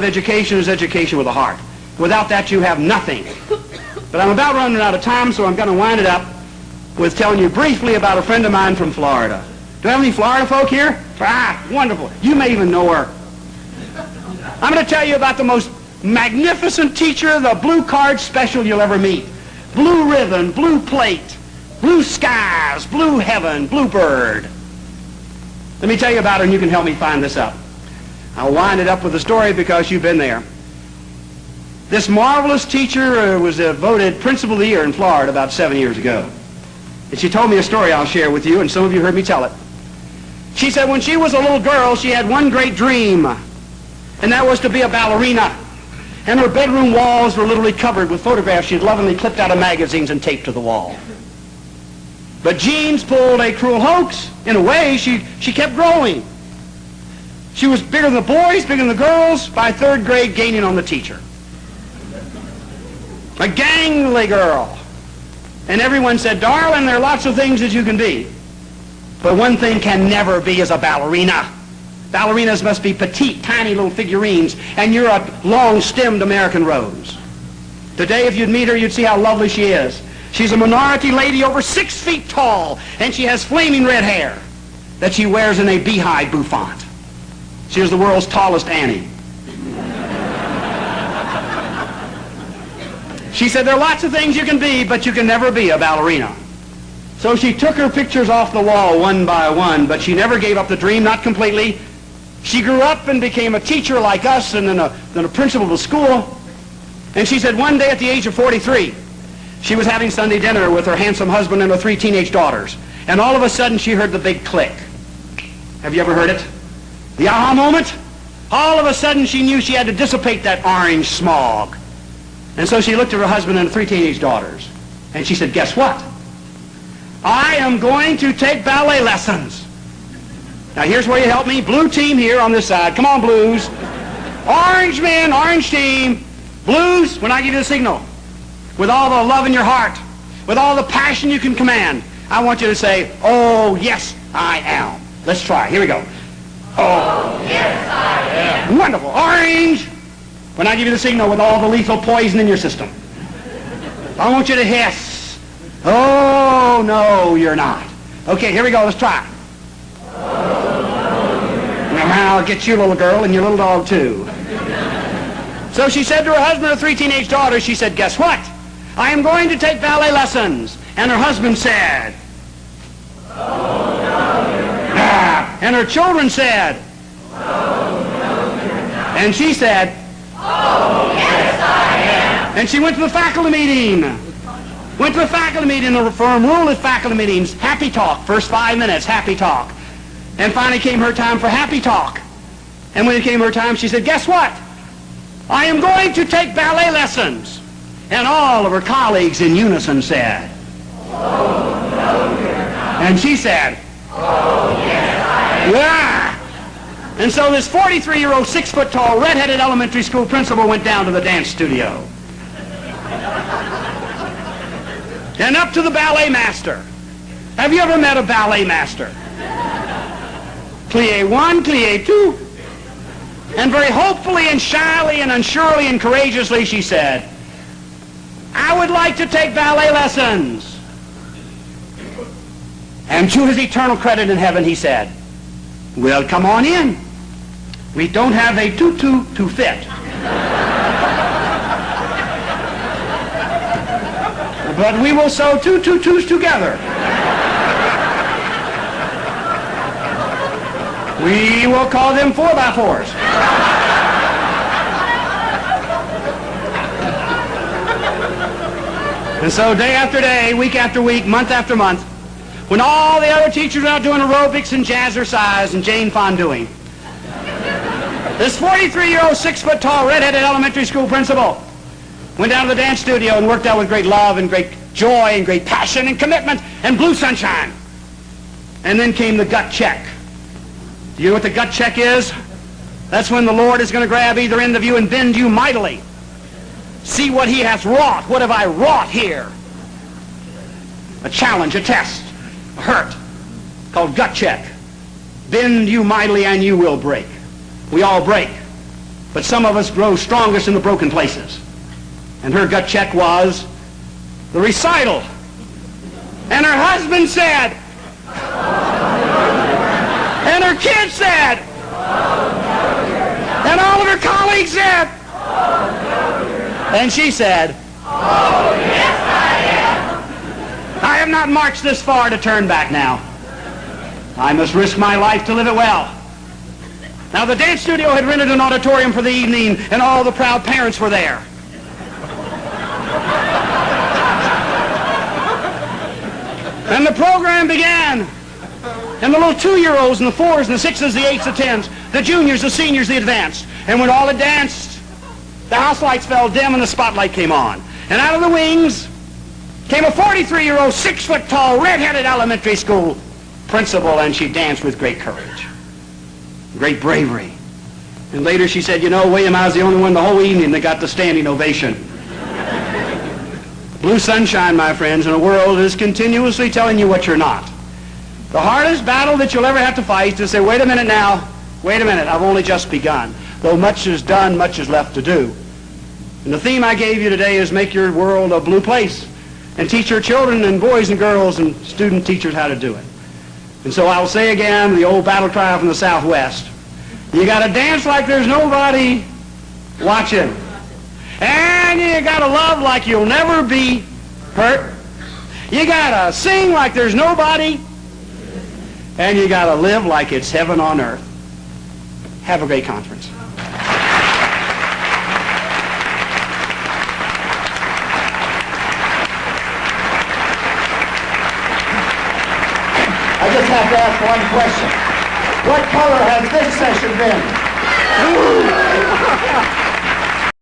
education is education with a heart. Without that, you have nothing. But I'm about running out of time, so I'm going to wind it up with telling you briefly about a friend of mine from Florida. Do I have any Florida folk here? Ah, wonderful. You may even know her. I'm going to tell you about the most magnificent teacher, the blue card special you'll ever meet. Blue ribbon, blue plate, blue skies, blue heaven, blue bird. Let me tell you about her and you can help me find this up. I'll wind it up with a story because you've been there. This marvelous teacher was voted Principal of the Year in Florida about 7 years ago. And she told me a story I'll share with you, and some of you heard me tell it. She said when she was a little girl, she had one great dream, and that was to be a ballerina. And her bedroom walls were literally covered with photographs she'd lovingly clipped out of magazines and taped to the wall. But genes pulled a cruel hoax. In a way, she kept growing. She was bigger than the boys, bigger than the girls, by third grade gaining on the teacher. A gangly girl. And everyone said, darling, there are lots of things that you can be. But one thing can never be is a ballerina. Ballerinas must be petite, tiny little figurines, and you're a long-stemmed American rose. Today, if you'd meet her, you'd see how lovely she is. She's a minority lady over 6 feet tall, and she has flaming red hair that she wears in a beehive bouffant. She is the world's tallest Annie. She said, there are lots of things you can be, but you can never be a ballerina. So she took her pictures off the wall one by one, but she never gave up the dream, not completely. She grew up and became a teacher like us and then a principal of a school. And she said one day at the age of 43, she was having Sunday dinner with her handsome husband and her 3 teenage daughters. And all of a sudden she heard the big click. Have you ever heard it? The aha moment? All of a sudden she knew she had to dissipate that orange smog. And so she looked at her husband and her 3 teenage daughters. And she said, guess what? I am going to take ballet lessons. Now here's where you help me. Blue team here on this side. Come on, blues. Orange men, orange team. Blues, when I give you the signal, with all the love in your heart, with all the passion you can command, I want you to say, oh, yes, I am. Let's try. Here we go. Oh, yes, I am. Wonderful. Orange, when I give you the signal with all the lethal poison in your system, I want you to hiss. Oh, no, you're not. Okay, here we go. Let's try. Now I'll get you, little girl, and your little dog, too. So she said to her husband and her 3 teenage daughters, she said, guess what? I am going to take ballet lessons. And her husband said, oh, no, you're not. And her children said, oh, no, you're not. And she said, oh, yes, I am. And she went to the faculty meeting. Went to the faculty meeting. The firm rule at faculty meetings, happy talk. First 5 minutes, happy talk. And finally came her time for happy talk. And when it came her time, she said, guess what? I am going to take ballet lessons. And all of her colleagues in unison said, oh, no, you're not. And she said, oh, yes, I am. Yeah. And so this 43-year-old, 6-foot-tall, red-headed elementary school principal went down to the dance studio. And up to the ballet master. Have you ever met a ballet master? Plie 1, plie 2. And very hopefully and shyly and unsurely and courageously she said, I would like to take ballet lessons. And to his eternal credit in heaven he said, well, come on in. We don't have a tutu to fit. But we will sew 2 tutus together. We will call them 4x4s. And so day after day, week after week, month after month, when all the other teachers are out doing aerobics and jazzercise and Jane Fondoing, this 43-year-old, 6-foot-tall, red-headed elementary school principal went down to the dance studio and worked out with great love and great joy and great passion and commitment and blue sunshine. And then came the gut check. Do you know what the gut check is? That's when the Lord is going to grab either end of you and bend you mightily. See what he hath wrought. What have I wrought here? A challenge, a test, a hurt, called gut check. Bend you mightily and you will break. We all break. But some of us grow strongest in the broken places. And her gut check was the recital. And her husband said, and her kids said, and all of her colleagues said, and she said, "Oh, yes, I am." I have not marched this far to turn back now. I must risk my life to live it well. Now, the dance studio had rented an auditorium for the evening, and all the proud parents were there. And the program began. And the little 2-year-olds and the 4s and the 6s, the 8s, the 10s, the juniors, the seniors, the advanced. And when all had danced, the house lights fell dim and the spotlight came on. And out of the wings came a 43-year-old, 6-foot-tall, red-headed elementary school principal, and she danced with great courage, great bravery. And later she said, "You know, William, I was the only one the whole evening that got the standing ovation." Blue sunshine, my friends, in a world that is continuously telling you what you're not. The hardest battle that you'll ever have to fight is to say, wait a minute now, wait a minute, I've only just begun. Though much is done, much is left to do. And the theme I gave you today is make your world a blue place and teach your children and boys and girls and student teachers how to do it. And so I'll say again the old battle cry from the Southwest. You got to dance like there's nobody watching. And you got to love like you'll never be hurt. You got to sing like there's nobody. And you got to live like it's heaven on earth. Have a great conference. I just have to ask one question. What color has this session been?